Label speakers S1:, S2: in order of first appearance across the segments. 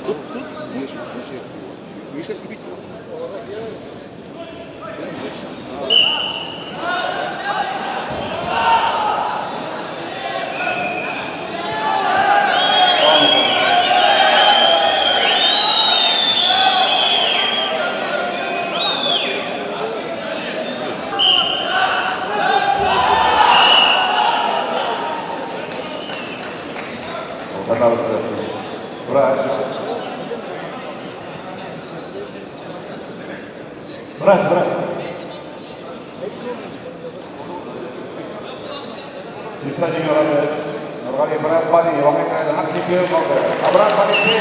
S1: Тут дуже Миша любить его.
S2: Брать. Sisa junior Nurgali berat bani wangi kaya dengan sipil kau berat bani sih.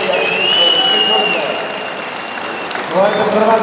S2: Mulai bergerak.